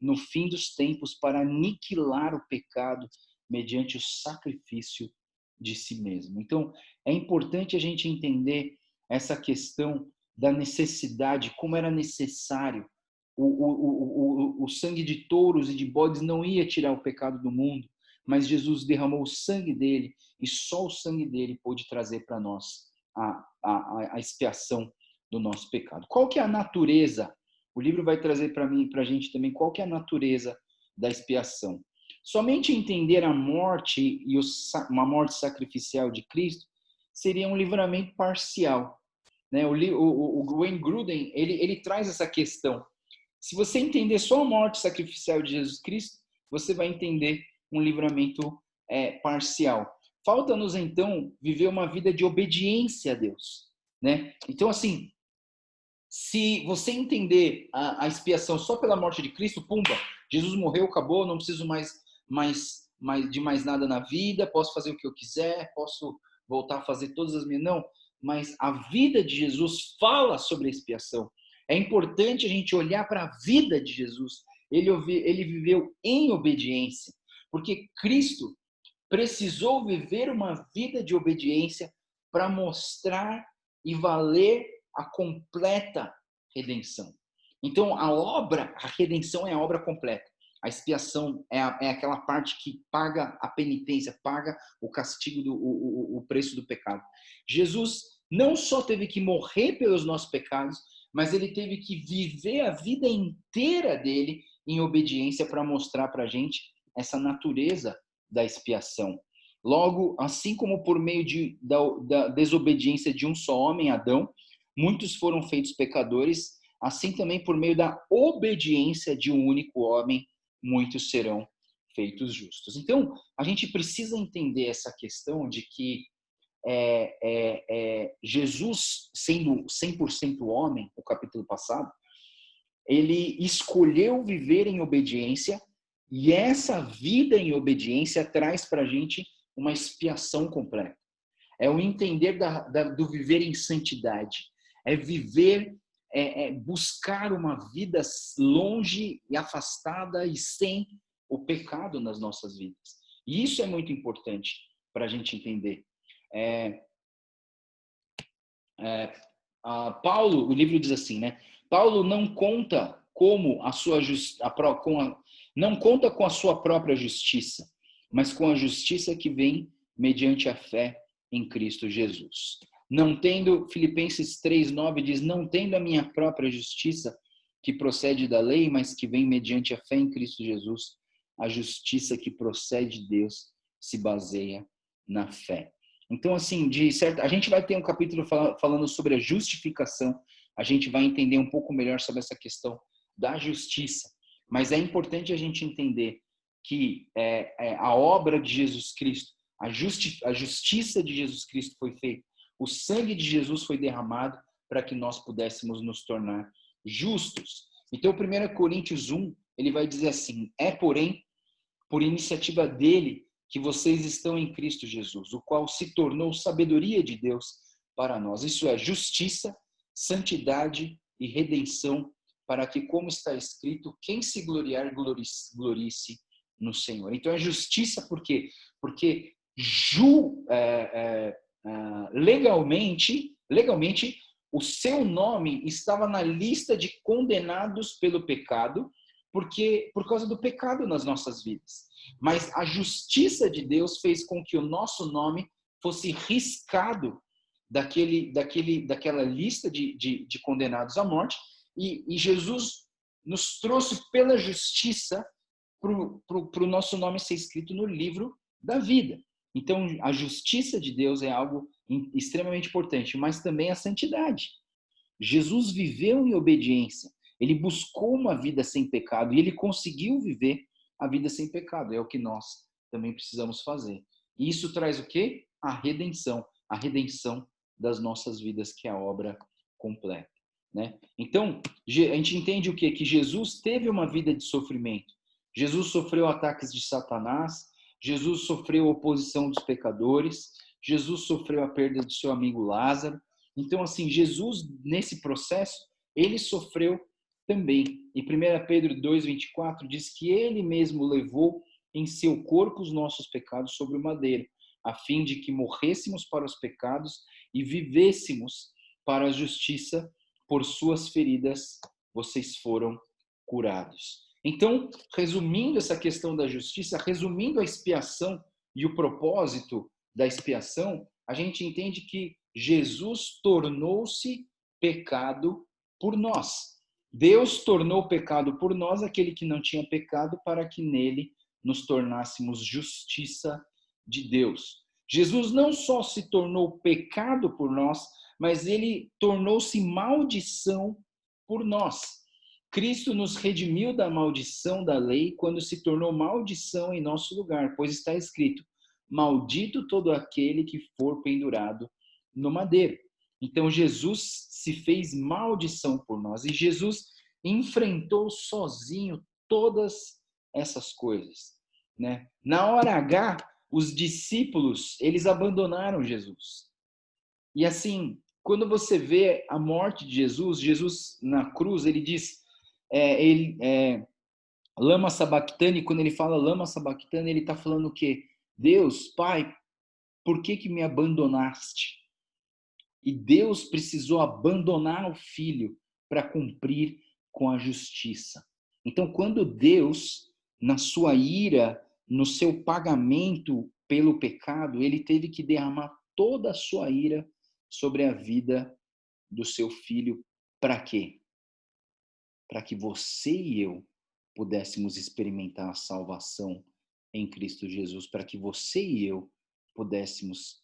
no fim dos tempos para aniquilar o pecado mediante o sacrifício de si mesmo. Então, é importante a gente entender essa questão da necessidade, como era necessário. O sangue de touros e de bodes não ia tirar o pecado do mundo, mas Jesus derramou o sangue dele e só o sangue dele pôde trazer para nós a expiação do nosso pecado. Qual que é a natureza? O livro vai trazer para a gente também qual que é a natureza da expiação. Somente entender a morte e uma morte sacrificial de Cristo seria um livramento parcial. Né? O Wayne Grudem, ele traz essa questão. Se você entender só a morte sacrificial de Jesus Cristo, você vai entender um livramento parcial. Falta-nos, então, viver uma vida de obediência a Deus. Né? Então, assim, se você entender a expiação só pela morte de Cristo, pumba, Jesus morreu, acabou, não preciso de mais nada na vida, posso fazer o que eu quiser, posso voltar a fazer todas as minhas... Não, mas a vida de Jesus fala sobre a expiação. É importante a gente olhar para a vida de Jesus. Ele viveu em obediência, porque Cristo precisou viver uma vida de obediência para mostrar e valer a completa redenção. Então, a redenção é a obra completa. A expiação é aquela parte que paga a penitência, paga o castigo, o preço do pecado. Jesus não só teve que morrer pelos nossos pecados, mas ele teve que viver a vida inteira dele em obediência para mostrar para a gente essa natureza da expiação. Logo, assim como por meio da desobediência de um só homem, Adão, muitos foram feitos pecadores, assim também por meio da obediência de um único homem, muitos serão feitos justos. Então, a gente precisa entender essa questão de que Jesus, sendo 100% homem, no capítulo passado, ele escolheu viver em obediência, e essa vida em obediência traz para a gente uma expiação completa. É o entender do viver em santidade. É viver, buscar uma vida longe e afastada e sem o pecado nas nossas vidas. E isso é muito importante para a gente entender. Paulo, o livro diz assim, né? Paulo não conta como a sua não conta com a sua própria justiça, mas com a justiça que vem mediante a fé em Cristo Jesus. Não tendo, Filipenses 3:9 diz, não tendo a minha própria justiça que procede da lei, mas que vem mediante a fé em Cristo Jesus, a justiça que procede de Deus se baseia na fé. Então, assim, a gente vai ter um capítulo falando sobre a justificação, a gente vai entender um pouco melhor sobre essa questão da justiça, mas é importante a gente entender que a obra de Jesus Cristo, a justiça de Jesus Cristo foi feita, o sangue de Jesus foi derramado para que nós pudéssemos nos tornar justos. Então, 1 Coríntios 1, ele vai dizer assim, porém, por iniciativa dele, que vocês estão em Cristo Jesus, o qual se tornou sabedoria de Deus para nós. Isso é justiça, santidade e redenção, para que, como está escrito, quem se gloriar, glorie-se no Senhor. Então, é justiça por quê? Porque legalmente, o seu nome estava na lista de condenados pelo pecado, por causa do pecado nas nossas vidas. Mas a justiça de Deus fez com que o nosso nome fosse riscado daquela lista de condenados à morte, e Jesus nos trouxe pela justiça para o nosso nome ser escrito no livro da vida. Então, a justiça de Deus é algo extremamente importante, mas também a santidade. Jesus viveu em obediência, ele buscou uma vida sem pecado e ele conseguiu viver a vida sem pecado. É o que nós também precisamos fazer. E isso traz o quê? A redenção das nossas vidas, que é a obra completa, né? Então, a gente entende o quê? Que Jesus teve uma vida de sofrimento. Jesus sofreu ataques de Satanás, Jesus sofreu oposição dos pecadores, Jesus sofreu a perda do seu amigo Lázaro. Então, assim, Jesus, nesse processo, ele sofreu também. E 1 Pedro 2,24 diz que ele mesmo levou em seu corpo os nossos pecados sobre o madeiro, a fim de que morrêssemos para os pecados e vivêssemos para a justiça. Por suas feridas vocês foram curados. Então, resumindo essa questão da justiça, resumindo a expiação e o propósito da expiação, a gente entende que Jesus tornou-se pecado por nós. Deus tornou pecado por nós aquele que não tinha pecado, para que nele nos tornássemos justiça de Deus. Jesus não só se tornou pecado por nós, mas ele tornou-se maldição por nós. Cristo nos redimiu da maldição da lei quando se tornou maldição em nosso lugar, pois está escrito: maldito todo aquele que for pendurado no madeiro. Então Jesus se fez maldição por nós e Jesus enfrentou sozinho todas essas coisas, né? Na hora H, os discípulos, eles abandonaram Jesus. E assim, quando você vê a morte de Jesus, Jesus na cruz, ele diz, lama sabachthani, quando ele fala lama sabachthani, ele está falando o quê? Deus, Pai, por que me abandonaste? E Deus precisou abandonar o Filho para cumprir com a justiça. Então, quando Deus, na sua ira, no seu pagamento pelo pecado, ele teve que derramar toda a sua ira sobre a vida do seu Filho. Para quê? Para que você e eu pudéssemos experimentar a salvação em Cristo Jesus, para que você e eu pudéssemos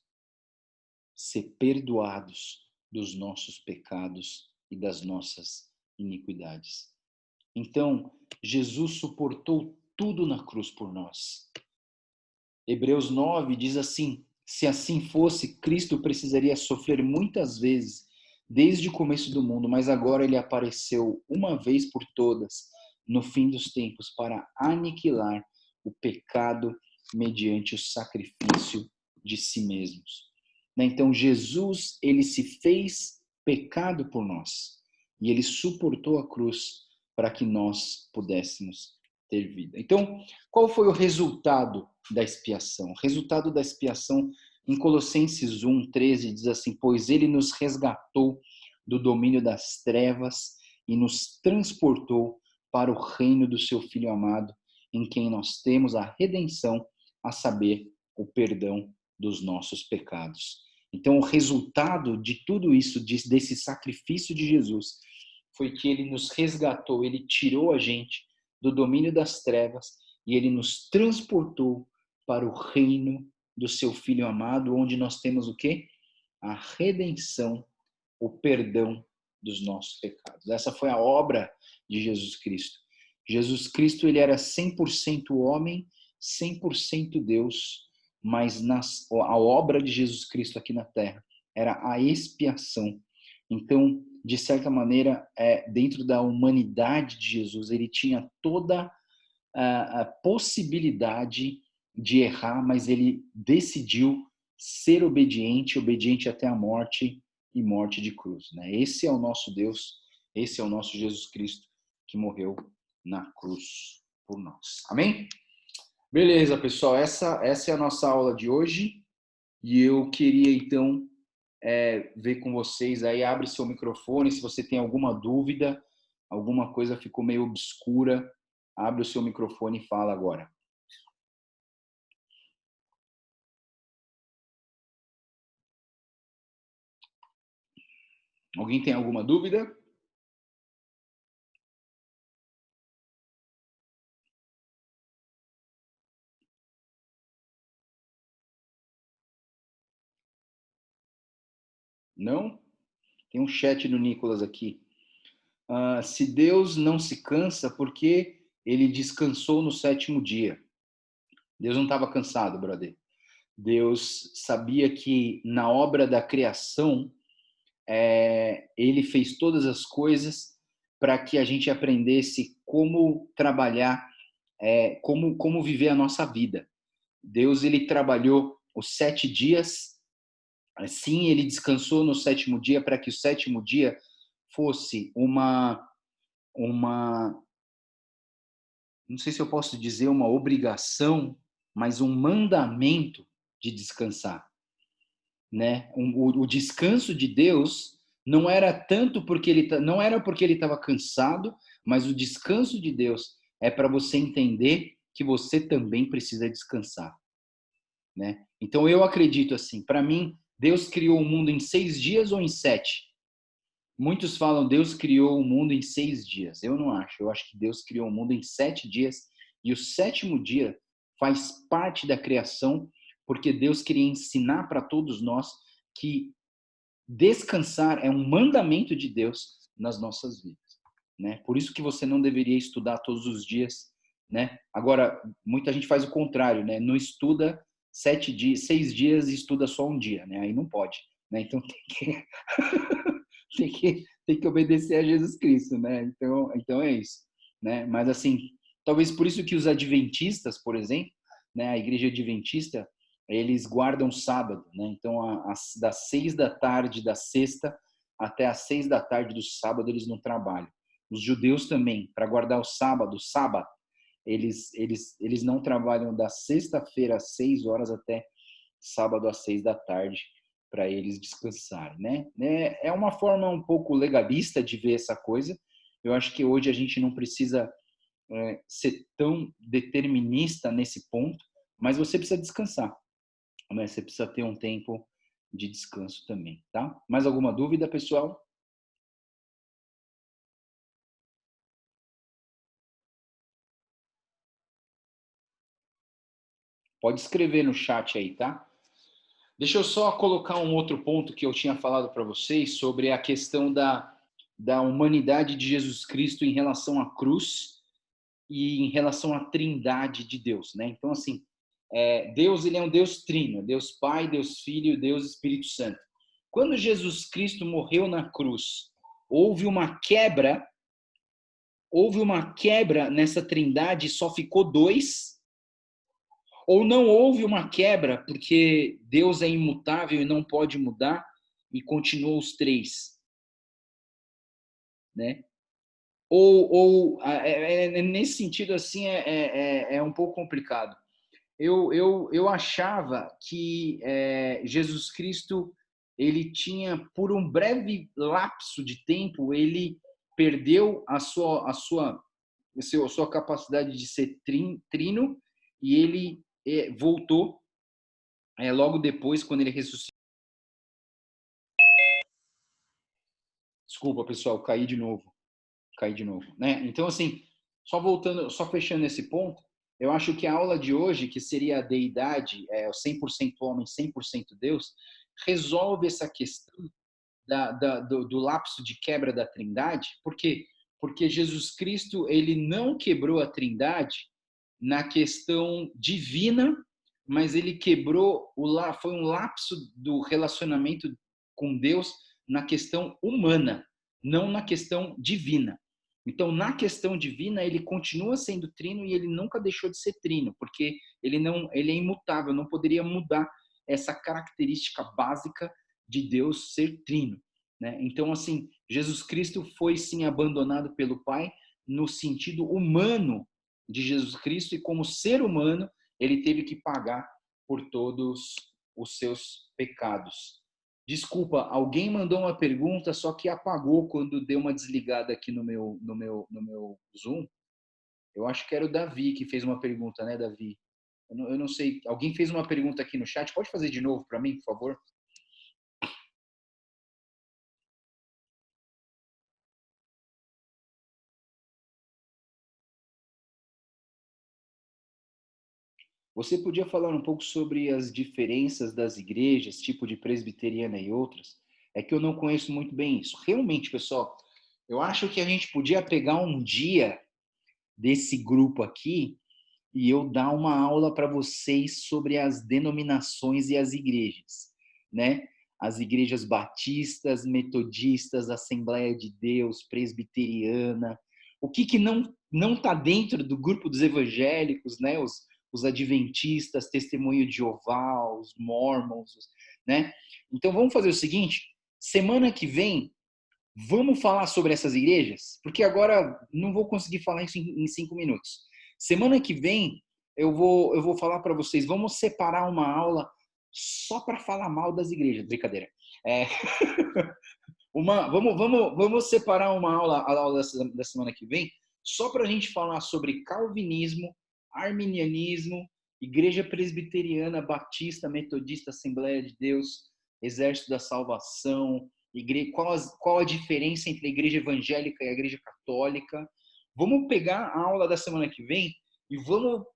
ser perdoados dos nossos pecados e das nossas iniquidades. Então, Jesus suportou tudo na cruz por nós. Hebreus 9 diz assim: se assim fosse, Cristo precisaria sofrer muitas vezes desde o começo do mundo, mas agora ele apareceu uma vez por todas no fim dos tempos para aniquilar o pecado mediante o sacrifício de si mesmos. Então Jesus, ele se fez pecado por nós e ele suportou a cruz para que nós pudéssemos ter vida. Então, qual foi o resultado da expiação? O resultado da expiação em Colossenses 1:13 diz assim: pois ele nos resgatou do domínio das trevas e nos transportou para o reino do seu Filho amado, em quem nós temos a redenção, a saber, o perdão dos nossos pecados. Então, o resultado de tudo isso, desse sacrifício de Jesus, foi que ele nos resgatou, ele tirou a gente do domínio das trevas e ele nos transportou para o reino do seu Filho amado, onde nós temos o quê? A redenção, o perdão dos nossos pecados. Essa foi a obra de Jesus Cristo. Jesus Cristo, ele era 100% homem, 100% Deus, mas a obra de Jesus Cristo aqui na Terra era a expiação. Então, de certa maneira, dentro da humanidade de Jesus, ele tinha toda a possibilidade de errar, mas ele decidiu ser obediente, obediente até a morte e morte de cruz. Né? Esse é o nosso Deus, esse é o nosso Jesus Cristo que morreu na cruz por nós. Amém? Beleza, pessoal, essa é a nossa aula de hoje e eu queria então ver com vocês aí, abre seu microfone, se você tem alguma dúvida, alguma coisa ficou meio obscura, abre o seu microfone e fala agora. Alguém tem alguma dúvida? Não? Tem um chat do Nicolas aqui. Se Deus não se cansa, por que ele descansou no sétimo dia? Deus não estava cansado, brother. Deus sabia que na obra da criação, ele fez todas as coisas para que a gente aprendesse como trabalhar, como viver a nossa vida. Deus, ele trabalhou os 7 dias, assim, ele descansou no sétimo dia para que o sétimo dia fosse uma, não sei se eu posso dizer uma obrigação, mas um mandamento de descansar, né? O descanso de Deus não era tanto porque não era porque ele estava cansado, mas o descanso de Deus é para você entender que você também precisa descansar, né? Então eu acredito assim, para mim Deus criou o mundo em 6 dias ou em 7? Muitos falam Deus criou o mundo em 6 dias. Eu não acho. Eu acho que Deus criou o mundo em 7 dias e o sétimo dia faz parte da criação, porque Deus queria ensinar para todos nós que descansar é um mandamento de Deus nas nossas vidas, né? Por isso que você não deveria estudar todos os dias, né? Agora, muita gente faz o contrário, né? Não estuda 7 dias, 6 dias e estuda só um dia, né? Aí não pode, né? Então tem que obedecer a Jesus Cristo, né? Então é isso, né? Mas assim, talvez por isso que os adventistas, por exemplo, né? A igreja adventista, eles guardam sábado, né? Então, das 6 da tarde da sexta até às 6 da tarde do sábado, eles não trabalham. Os judeus também, para guardar o sábado, eles não trabalham da sexta-feira às 6 horas até sábado às 6 da tarde para eles descansarem, né? É uma forma um pouco legalista de ver essa coisa. Eu acho que hoje a gente não precisa ser tão determinista nesse ponto, mas você precisa descansar, né? Você precisa ter um tempo de descanso também, tá? Mais alguma dúvida, pessoal? Pode escrever no chat aí, tá? Deixa eu só colocar um outro ponto que eu tinha falado para vocês sobre a questão da humanidade de Jesus Cristo em relação à cruz e em relação à trindade de Deus, né? Então, assim, Deus, ele é um Deus trino, Deus Pai, Deus Filho, Deus Espírito Santo. Quando Jesus Cristo morreu na cruz, houve uma quebra, nessa trindade, só ficou dois, ou não houve uma quebra, porque Deus é imutável e não pode mudar, e continuou os três, né? Nesse sentido, assim, é um pouco complicado. Eu achava que Jesus Cristo, ele tinha, por um breve lapso de tempo, ele perdeu a sua capacidade de ser trino, e ele voltou logo depois, quando ele ressuscitou. Desculpa, pessoal, caí de novo, né? Então, assim, só voltando, só fechando esse ponto, eu acho que a aula de hoje, que seria a deidade, o 100% homem, 100% Deus, resolve essa questão do lapso de quebra da Trindade. Por quê? Porque Jesus Cristo, ele não quebrou a Trindade na questão divina, mas ele quebrou, foi um lapso do relacionamento com Deus na questão humana, não na questão divina. Então, na questão divina, ele continua sendo trino e ele nunca deixou de ser trino, porque ele é imutável, não poderia mudar essa característica básica de Deus ser trino, né? Então, assim, Jesus Cristo foi sim abandonado pelo Pai no sentido humano de Jesus Cristo, e como ser humano, ele teve que pagar por todos os seus pecados. Desculpa, alguém mandou uma pergunta, só que apagou quando deu uma desligada aqui no meu Zoom. Eu acho que era o Davi que fez uma pergunta, né, Davi? Eu não sei. Alguém fez uma pergunta aqui no chat. Pode fazer de novo para mim, por favor? Você podia falar um pouco sobre as diferenças das igrejas, tipo de presbiteriana e outras? É que eu não conheço muito bem isso. Realmente, pessoal, eu acho que a gente podia pegar um dia desse grupo aqui e eu dar uma aula para vocês sobre as denominações e as igrejas, né? As igrejas batistas, metodistas, Assembleia de Deus, presbiteriana, o que não está dentro do grupo dos evangélicos, né? Os adventistas, testemunho de Jeová, os mormons, né? Então vamos fazer o seguinte: semana que vem vamos falar sobre essas igrejas, porque agora não vou conseguir falar isso em 5 minutos. Semana que vem eu vou falar para vocês, vamos separar uma aula só para falar mal das igrejas, brincadeira. É, vamos separar uma aula, a aula da semana que vem, só para a gente falar sobre calvinismo, arminianismo, igreja presbiteriana, batista, metodista, Assembleia de Deus, Exército da Salvação, qual a diferença entre a igreja evangélica e a igreja católica. Vamos pegar a aula da semana que vem e vamos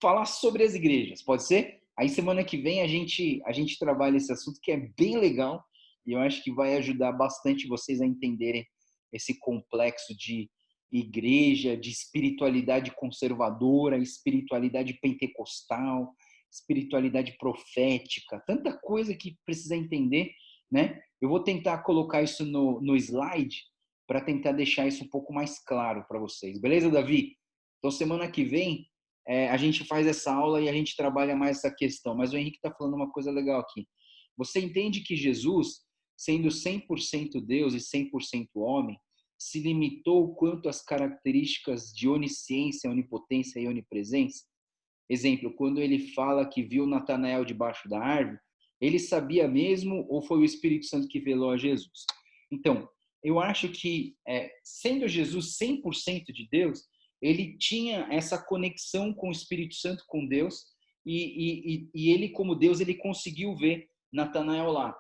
falar sobre as igrejas, pode ser? Aí semana que vem a gente trabalha esse assunto que é bem legal e eu acho que vai ajudar bastante vocês a entenderem esse complexo de igreja, de espiritualidade conservadora, espiritualidade pentecostal, espiritualidade profética, tanta coisa que precisa entender, né? Eu vou tentar colocar isso no slide para tentar deixar isso um pouco mais claro para vocês. Beleza, Davi? Então, semana que vem, a gente faz essa aula e a gente trabalha mais essa questão. Mas o Henrique está falando uma coisa legal aqui. Você entende que Jesus, sendo 100% Deus e 100% homem, se limitou quanto às características de onisciência, onipotência e onipresença? Exemplo, quando ele fala que viu Natanael debaixo da árvore, ele sabia mesmo ou foi o Espírito Santo que velou a Jesus? Então, eu acho que, sendo Jesus 100% de Deus, ele tinha essa conexão com o Espírito Santo, com Deus, e ele, como Deus, ele conseguiu ver Natanael lá.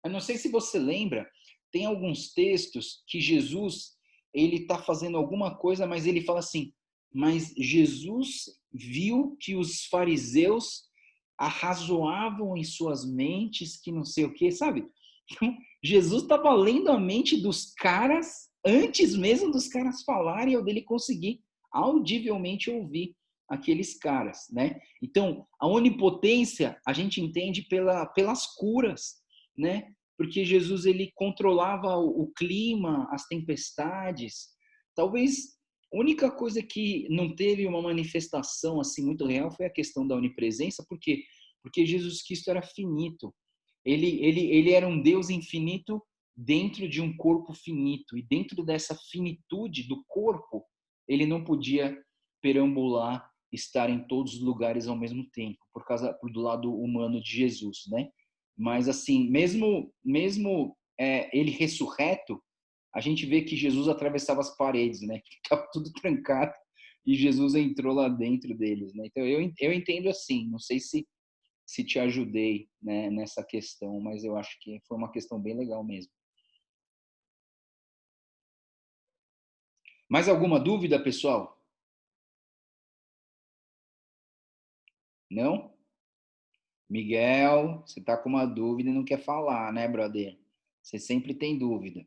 Eu não sei se você lembra, tem alguns textos que Jesus, ele está fazendo alguma coisa, mas ele fala assim, mas Jesus viu que os fariseus arrazoavam em suas mentes, que não sei o que, sabe? Então, Jesus estava lendo a mente dos caras antes mesmo dos caras falarem ou dele conseguir audivelmente ouvir aqueles caras, né? Então, a onipotência a gente entende pelas curas, né? Porque Jesus ele controlava o clima, as tempestades. Talvez a única coisa que não teve uma manifestação assim muito real foi a questão da onipresença, porque Jesus Cristo era finito. Ele era um Deus infinito dentro de um corpo finito. E dentro dessa finitude do corpo, ele não podia perambular, estar em todos os lugares ao mesmo tempo, por causa do lado humano de Jesus, né? Mas assim, mesmo ele ressurreto, a gente vê que Jesus atravessava as paredes, né? Que estava tudo trancado e Jesus entrou lá dentro deles, né? Então eu entendo assim, não sei se te ajudei, né, nessa questão, mas eu acho que foi uma questão bem legal mesmo. Mais alguma dúvida, pessoal? Não? Miguel, você está com uma dúvida e não quer falar, né, brother? Você sempre tem dúvida.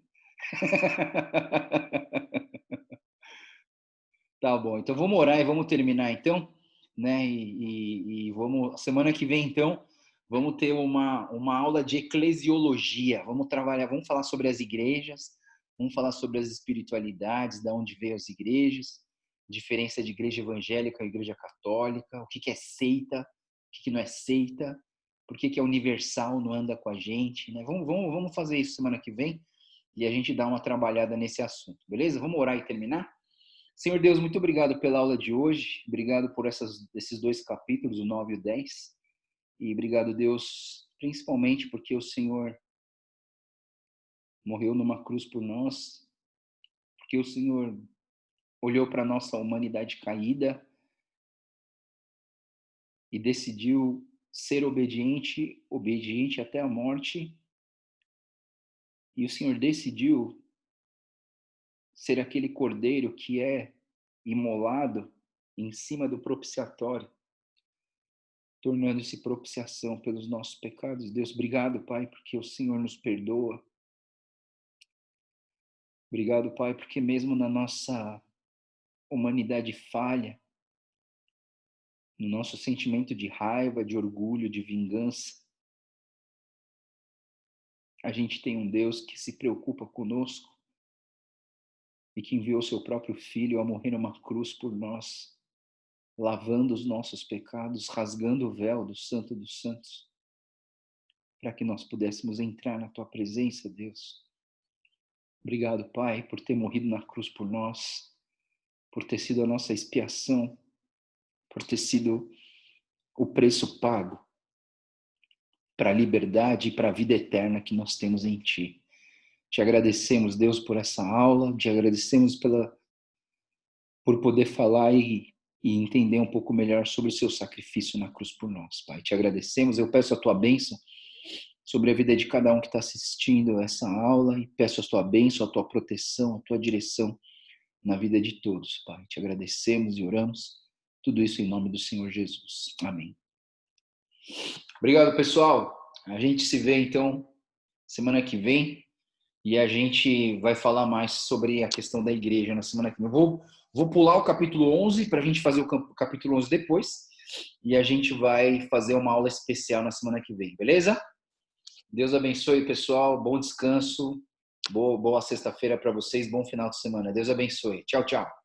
Tá bom, então vamos orar e vamos terminar então, né? E vamos, semana que vem então, vamos ter uma aula de eclesiologia. Vamos trabalhar, vamos falar sobre as igrejas, vamos falar sobre as espiritualidades, da onde veio as igrejas, diferença de igreja evangélica e igreja católica, o que é seita, o que não é seita, por que é universal, não anda com a gente, né? Vamos fazer isso semana que vem e a gente dá uma trabalhada nesse assunto, beleza? Vamos orar e terminar? Senhor Deus, muito obrigado pela aula de hoje, obrigado por esses dois capítulos, o 9 e o 10, e obrigado, Deus, principalmente porque o Senhor morreu numa cruz por nós, porque o Senhor olhou para a nossa humanidade caída e decidiu ser obediente até a morte, e o Senhor decidiu ser aquele cordeiro que é imolado em cima do propiciatório, tornando-se propiciação pelos nossos pecados. Deus, obrigado, Pai, porque o Senhor nos perdoa. Obrigado, Pai, porque mesmo na nossa humanidade falha, no nosso sentimento de raiva, de orgulho, de vingança, a gente tem um Deus que se preocupa conosco e que enviou seu próprio Filho a morrer numa cruz por nós, lavando os nossos pecados, rasgando o véu do Santo dos Santos, para que nós pudéssemos entrar na Tua presença, Deus. Obrigado, Pai, por ter morrido na cruz por nós, por ter sido a nossa expiação, por ter sido o preço pago para a liberdade e para a vida eterna que nós temos em Ti. Te agradecemos, Deus, por essa aula, te agradecemos por poder falar e entender um pouco melhor sobre o seu sacrifício na cruz por nós, Pai. Te agradecemos, eu peço a Tua bênção sobre a vida de cada um que está assistindo a essa aula e peço a Tua bênção, a Tua proteção, a Tua direção na vida de todos, Pai. Te agradecemos e oramos tudo isso em nome do Senhor Jesus. Amém. Obrigado, pessoal. A gente se vê, então, semana que vem e a gente vai falar mais sobre a questão da igreja na semana que vem. Vou pular o capítulo 11 para a gente fazer o capítulo 11 depois e a gente vai fazer uma aula especial na semana que vem, beleza? Deus abençoe, pessoal. Bom descanso. Boa sexta-feira para vocês. Bom final de semana. Deus abençoe. Tchau, tchau.